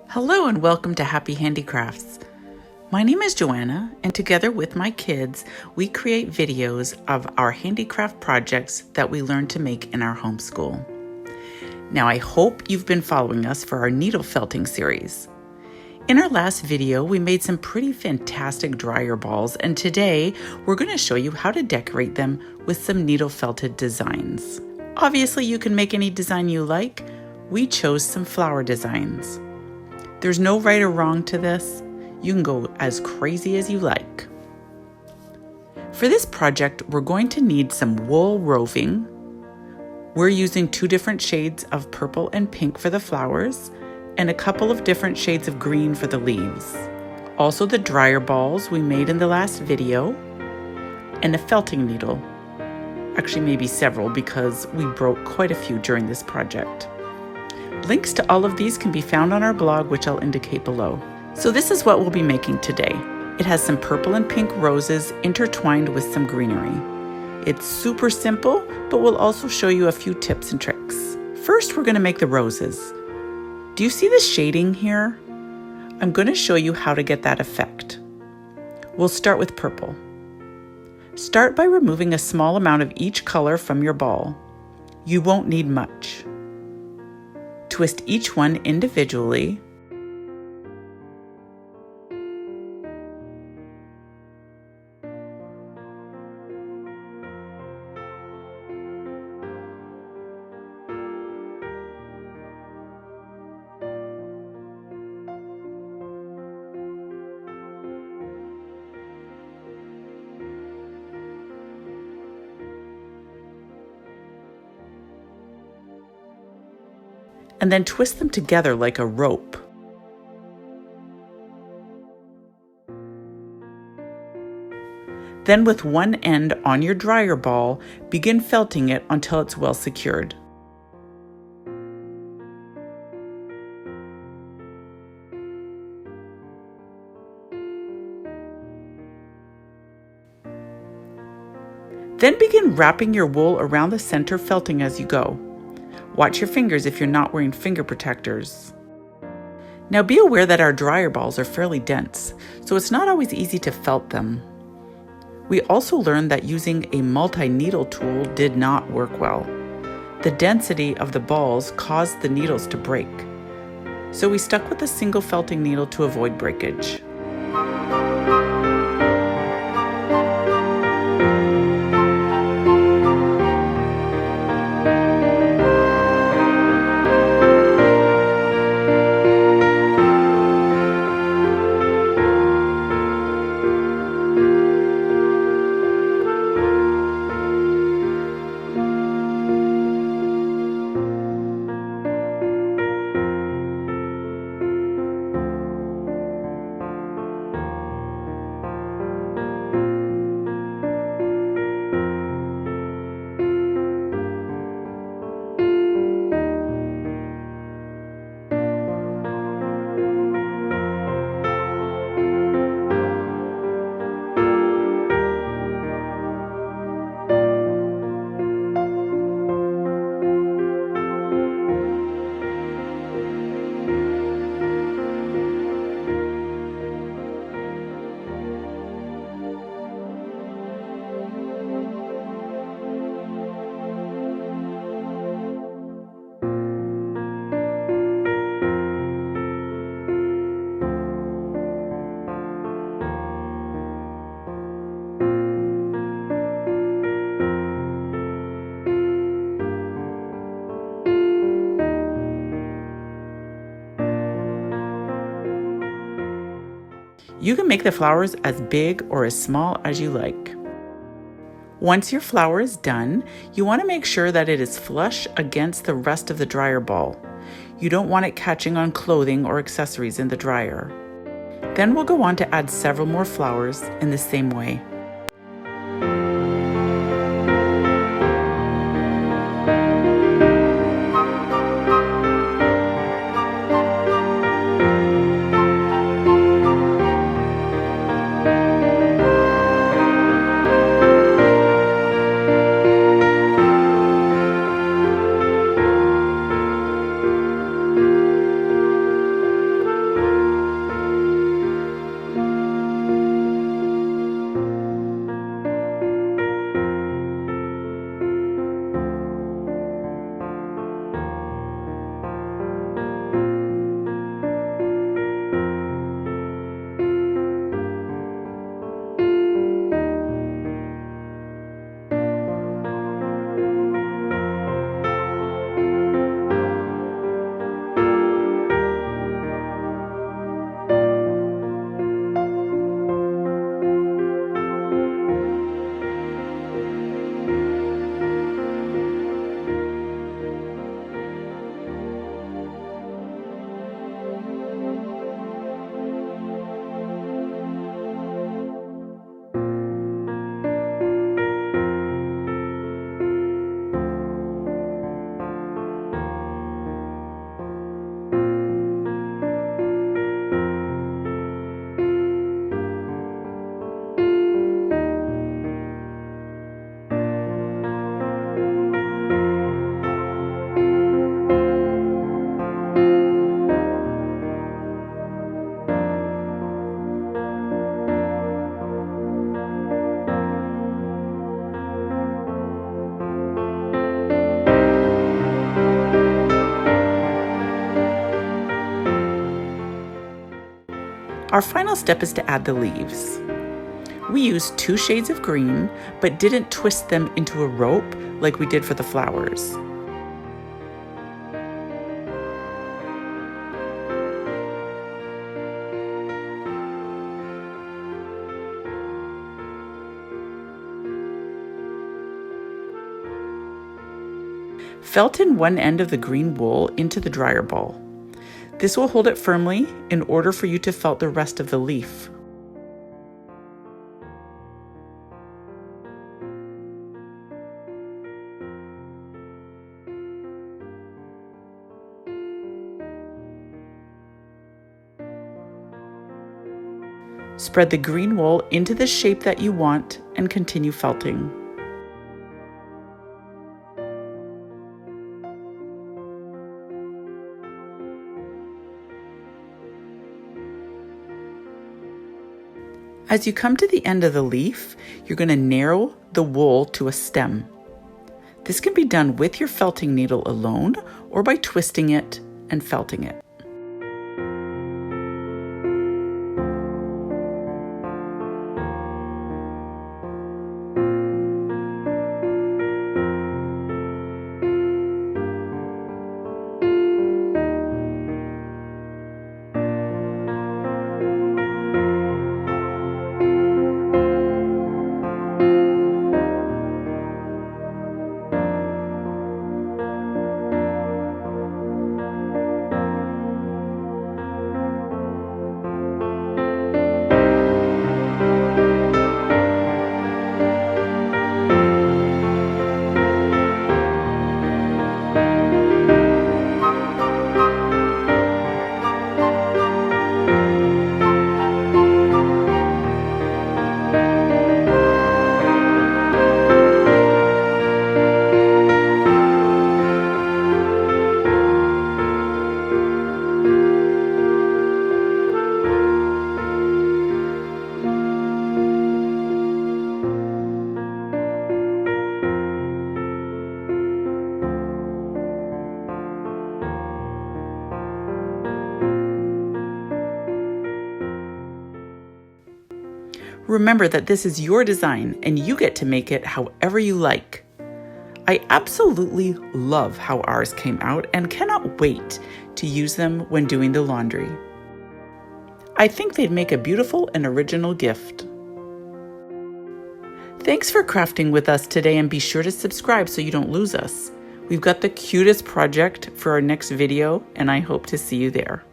Hello and welcome to Happy Handicrafts. My name is Joanna, and together with my kids, we create videos of our handicraft projects that we learn to make in our homeschool. Now, I hope you've been following us for our needle felting series. In our last video, we made some pretty fantastic dryer balls, and today we're going to show you how to decorate them with some needle felted designs. Obviously, you can make any design you like. We chose some flower designs. There's no right or wrong to this. You can go as crazy as you like. For this project, we're going to need some wool roving. We're using 2 different shades of purple and pink for the flowers, and a couple of different shades of green for the leaves. Also the dryer balls we made in the last video, and a felting needle. Actually, maybe several because we broke quite a few during this project. Links to all of these can be found on our blog, which I'll indicate below. So this is what we'll be making today. It has some purple and pink roses intertwined with some greenery. It's super simple, but we'll also show you a few tips and tricks. First, we're going to make the roses. Do you see the shading here? I'm going to show you how to get that effect. We'll start with purple. Start by removing a small amount of each color from your ball. You won't need much. Twist each one individually. And then twist them together like a rope. Then with one end on your dryer ball, begin felting it until it's well secured. Then begin wrapping your wool around the center felting as you go. Watch your fingers if you're not wearing finger protectors. Now be aware that our dryer balls are fairly dense, so it's not always easy to felt them. We also learned that using a multi-needle tool did not work well. The density of the balls caused the needles to break, so we stuck with a single felting needle to avoid breakage. You can make the flowers as big or as small as you like. Once your flower is done, you want to make sure that it is flush against the rest of the dryer ball. You don't want it catching on clothing or accessories in the dryer. Then we'll go on to add several more flowers in the same way. Our final step is to add the leaves. We used 2 shades of green, but didn't twist them into a rope like we did for the flowers. Felt in one end of the green wool into the dryer ball. This will hold it firmly in order for you to felt the rest of the leaf. Spread the green wool into the shape that you want and continue felting. As you come to the end of the leaf, you're going to narrow the wool to a stem. This can be done with your felting needle alone or by twisting it and felting it. Remember that this is your design and you get to make it however you like. I absolutely love how ours came out and cannot wait to use them when doing the laundry. I think they'd make a beautiful and original gift. Thanks for crafting with us today, and be sure to subscribe so you don't lose us. We've got the cutest project for our next video, and I hope to see you there.